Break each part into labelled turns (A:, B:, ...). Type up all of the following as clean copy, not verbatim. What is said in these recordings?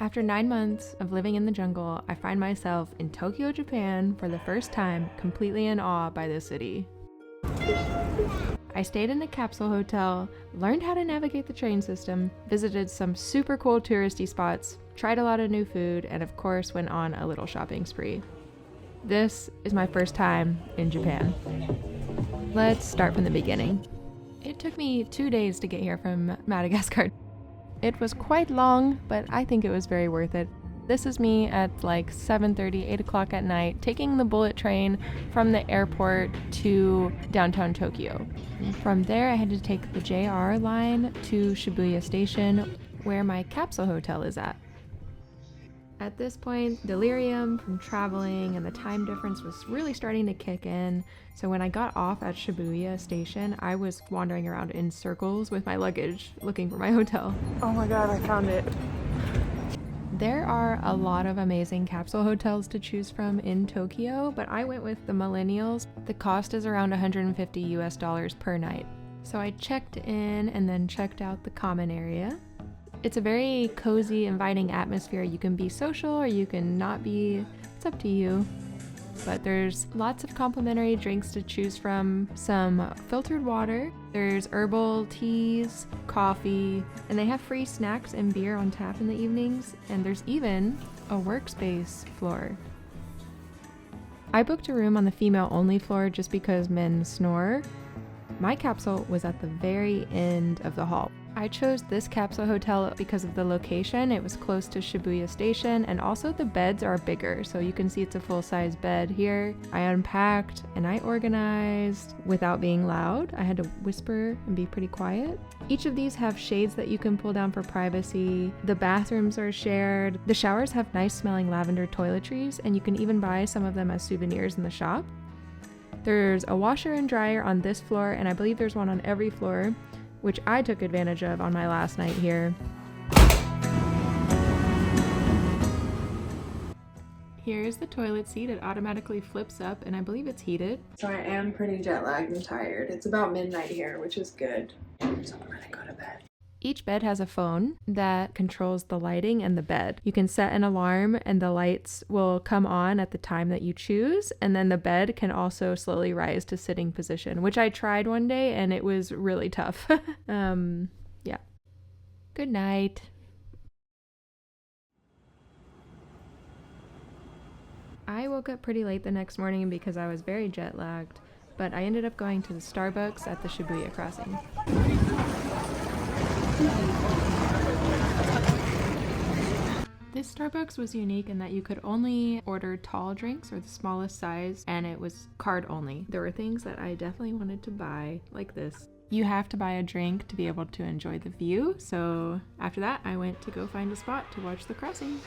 A: After 9 months of living in the jungle, I find myself in Tokyo, Japan for the first time, completely in awe by the city. I stayed in a capsule hotel, learned how to navigate the train system, visited some super cool touristy spots, tried a lot of new food, and of course went on a little shopping spree. This is my first time in Japan. Let's start from the beginning. It took me 2 days to get here from Madagascar. It was quite long, but I think it was very worth it. This is me at like 7:30, 8 o'clock at night, taking the bullet train from the airport to downtown Tokyo. From there, I had to take the JR line to Shibuya Station, where my capsule hotel is at. At this point, delirium from traveling and the time difference was really starting to kick in, so when I got off at Shibuya Station, I was wandering around in circles with my luggage, looking for my hotel. Oh my god, I found it. There are a lot of amazing capsule hotels to choose from in Tokyo, but I went with the Millennials. The cost is around $150 per night. So I checked in and then checked out the common area. It's a very cozy, inviting atmosphere. You can be social or you can not be. It's up to you. But there's lots of complimentary drinks to choose from, some filtered water, there's herbal teas, coffee, and they have free snacks and beer on tap in the evenings, and there's even a workspace floor. I booked a room on the female-only floor just because men snore. My capsule was at the very end of the hall. I chose this capsule hotel because of the location. It was close to Shibuya Station, and also the beds are bigger, so you can see it's a full-size bed here. I unpacked and I organized without being loud. I had to whisper and be pretty quiet. Each of these have shades that you can pull down for privacy. The bathrooms are shared. The showers have nice smelling lavender toiletries, and you can even buy some of them as souvenirs in the shop. There's a washer and dryer on this floor, and I believe there's one on every floor, which I took advantage of on my last night here. Here's the toilet seat. It automatically flips up, and I believe it's heated. So I am pretty jet lagged and tired. It's about midnight here, which is good. So I'm gonna go to bed. Each bed has a phone that controls the lighting and the bed. You can set an alarm and the lights will come on at the time that you choose, and then the bed can also slowly rise to sitting position, which I tried one day and it was really tough. Yeah. Good night. I woke up pretty late the next morning because I was very jet lagged, but I ended up going to the Starbucks at the Shibuya crossing. This Starbucks was unique in that you could only order tall drinks or the smallest size, and it was card only. There were things that I definitely wanted to buy, like this. You have to buy a drink to be able to enjoy the view, so after that I went to go find a spot to watch the crossing.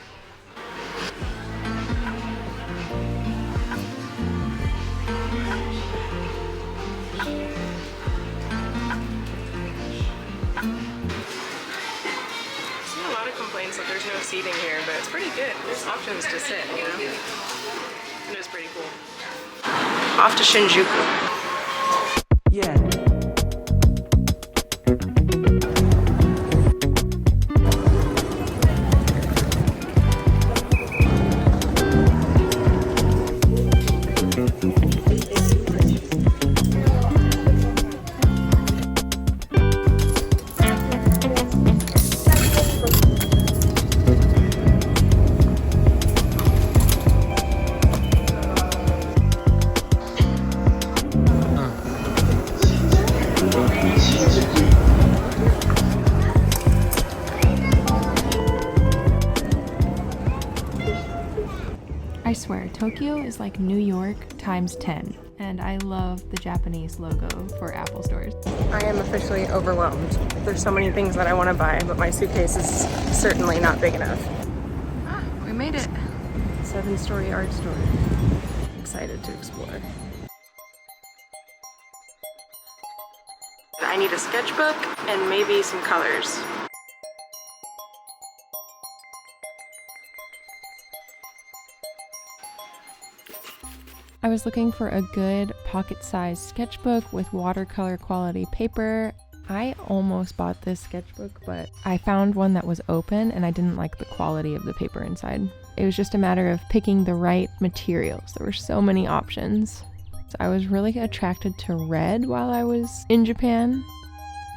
B: That there's no seating here, but it's pretty good. There's options to sit, you know? It was pretty cool. Off to Shinjuku.
C: Yeah.
A: I swear, Tokyo is like New York times 10, and I love the Japanese logo for Apple stores.
B: I am officially overwhelmed. There's so many things that I want to buy, but my suitcase is certainly not big enough. Ah, we made it. 7-story art store. Excited to explore. I need a sketchbook and maybe some colors.
A: I was looking for a good pocket-sized sketchbook with watercolor quality paper. I almost bought this sketchbook, but I found one that was open and I didn't like the quality of the paper inside. It was just a matter of picking the right materials. There were so many options. So I was really attracted to red while I was in Japan.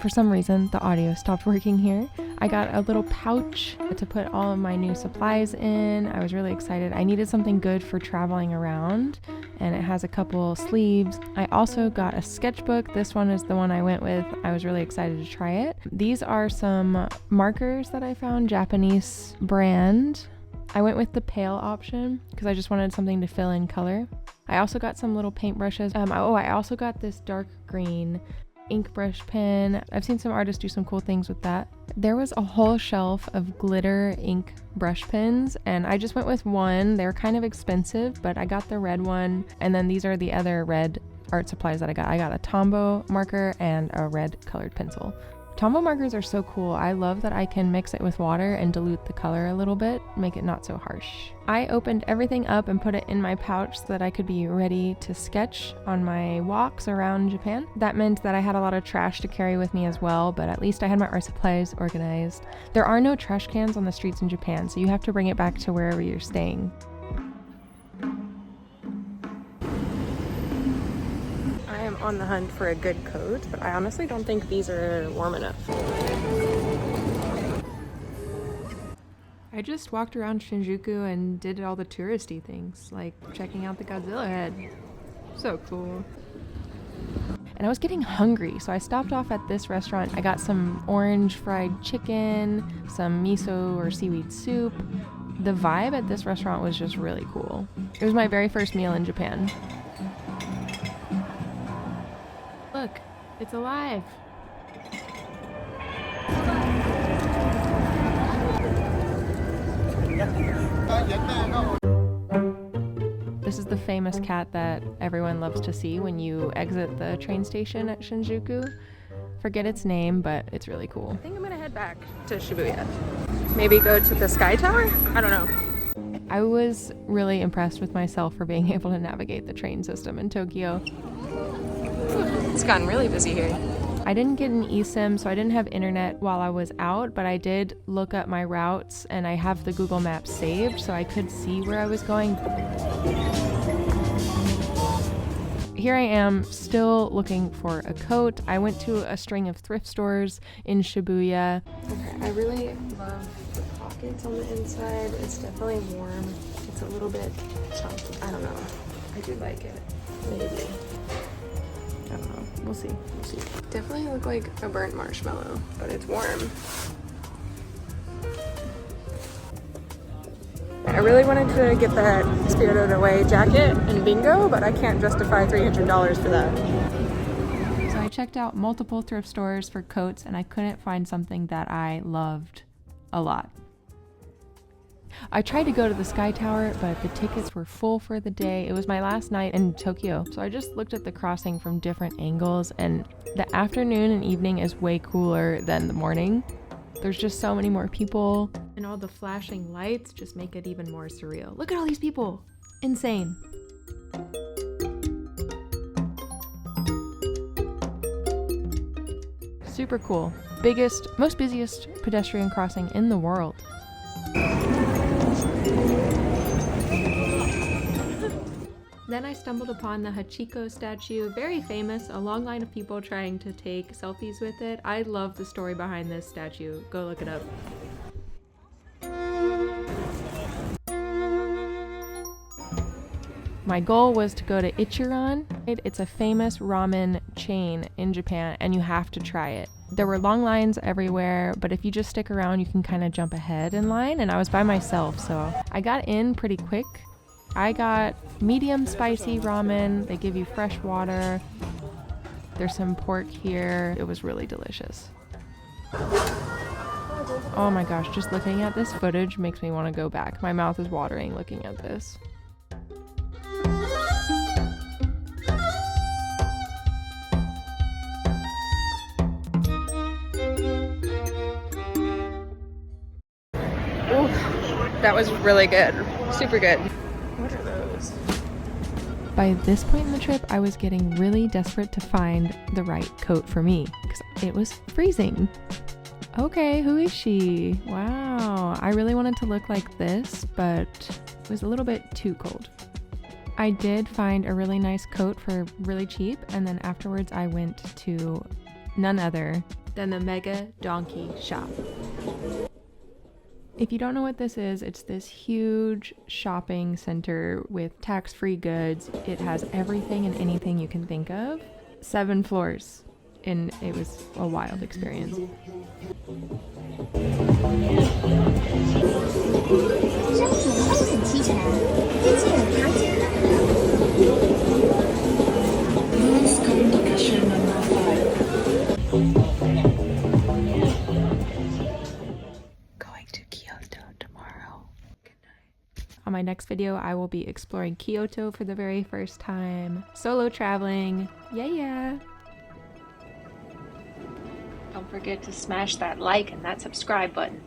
A: For some reason, the audio stopped working here. I got a little pouch to put all of my new supplies in. I was really excited. I needed something good for traveling around, and it has a couple sleeves. I also got a sketchbook. This one is the one I went with. I was really excited to try it. These are some markers that I found, Japanese brand. I went with the pale option because I just wanted something to fill in color. I also got some little paintbrushes. I also got this dark green ink brush pen. I've seen some artists do some cool things with that. There was a whole shelf of glitter ink brush pens, and I just went with one. They're kind of expensive, but I got the red one, and then these are the other red art supplies that I got. I got a Tombow marker and a red colored pencil. Tombow markers are so cool. I love that I can mix it with water and dilute the color a little bit, make it not so harsh. I opened everything up and put it in my pouch so that I could be ready to sketch on my walks around Japan. That meant that I had a lot of trash to carry with me as well, but at least I had my art supplies organized. There are no trash cans on the streets in Japan, so you have to bring it back to wherever you're staying.
B: On the hunt for a good coat, but I honestly don't think these are warm enough.
A: I just walked around Shinjuku and did all the touristy things, like checking out the Godzilla head. So cool. And I was getting hungry, so I stopped off at this restaurant. I got some orange fried chicken, some miso or seaweed soup. The vibe at this restaurant was just really cool. It was my very first meal in Japan. Look, it's alive. This is the famous cat that everyone loves to see when you exit the train station at Shinjuku. Forget its name, but it's really cool.
B: I think I'm gonna head back to Shibuya. Maybe go to the Sky Tower? I don't know.
A: I was really impressed with myself for being able to navigate the train system in Tokyo.
B: It's gotten really busy here.
A: I didn't get an eSIM, so I didn't have internet while I was out, but I did look up my routes and I have the Google Maps saved so I could see where I was going. Here I am, still looking for a coat. I went to a string of thrift stores in Shibuya.
B: Okay, I really love the pockets on the inside. It's definitely warm. It's a little bit chunky. I don't know. I do like it. Maybe. I don't know. We'll see. Definitely look like a burnt marshmallow, but it's warm. I really wanted to get that Spirited Away jacket in Bingo, but I can't justify $300 for that.
A: So I checked out multiple thrift stores for coats and I couldn't find something that I loved a lot. I tried to go to the Sky Tower, but the tickets were full for the day. It was my last night in Tokyo, so I just looked at the crossing from different angles, and the afternoon and evening is way cooler than the morning. There's just so many more people, and all the flashing lights just make it even more surreal. Look at all these people! Insane. Super cool. Most busiest pedestrian crossing in the world. Then I stumbled upon the Hachiko Statue, very famous, a long line of people trying to take selfies with it. I love the story behind this statue. Go look it up. My goal was to go to Ichiran. It's a famous ramen chain in Japan, and you have to try it. There were long lines everywhere, but if you just stick around, you can kind of jump ahead in line, and I was by myself, so I got in pretty quick. I got medium spicy ramen. They give you fresh water. There's some pork here. It was really delicious. Oh my gosh, just looking at this footage makes me want to go back. My mouth is watering looking at this.
B: Ooh, that was really good. Super good. What are those?
A: By this point in the trip, I was getting really desperate to find the right coat for me because it was freezing. Okay, who is she? Wow, I really wanted to look like this, but it was a little bit too cold. I did find a really nice coat for really cheap, and then afterwards I went to none other than the Mega Donki shop. If you don't know what this is, it's this huge shopping center with tax-free goods. It has everything and anything you can think of. 7 floors, and it was a wild experience.
B: Going to Kyoto tomorrow. Good night.
A: On my next video, I will be exploring Kyoto for the very first time. Solo traveling. Yeah.
B: Don't forget to smash that like and that subscribe button.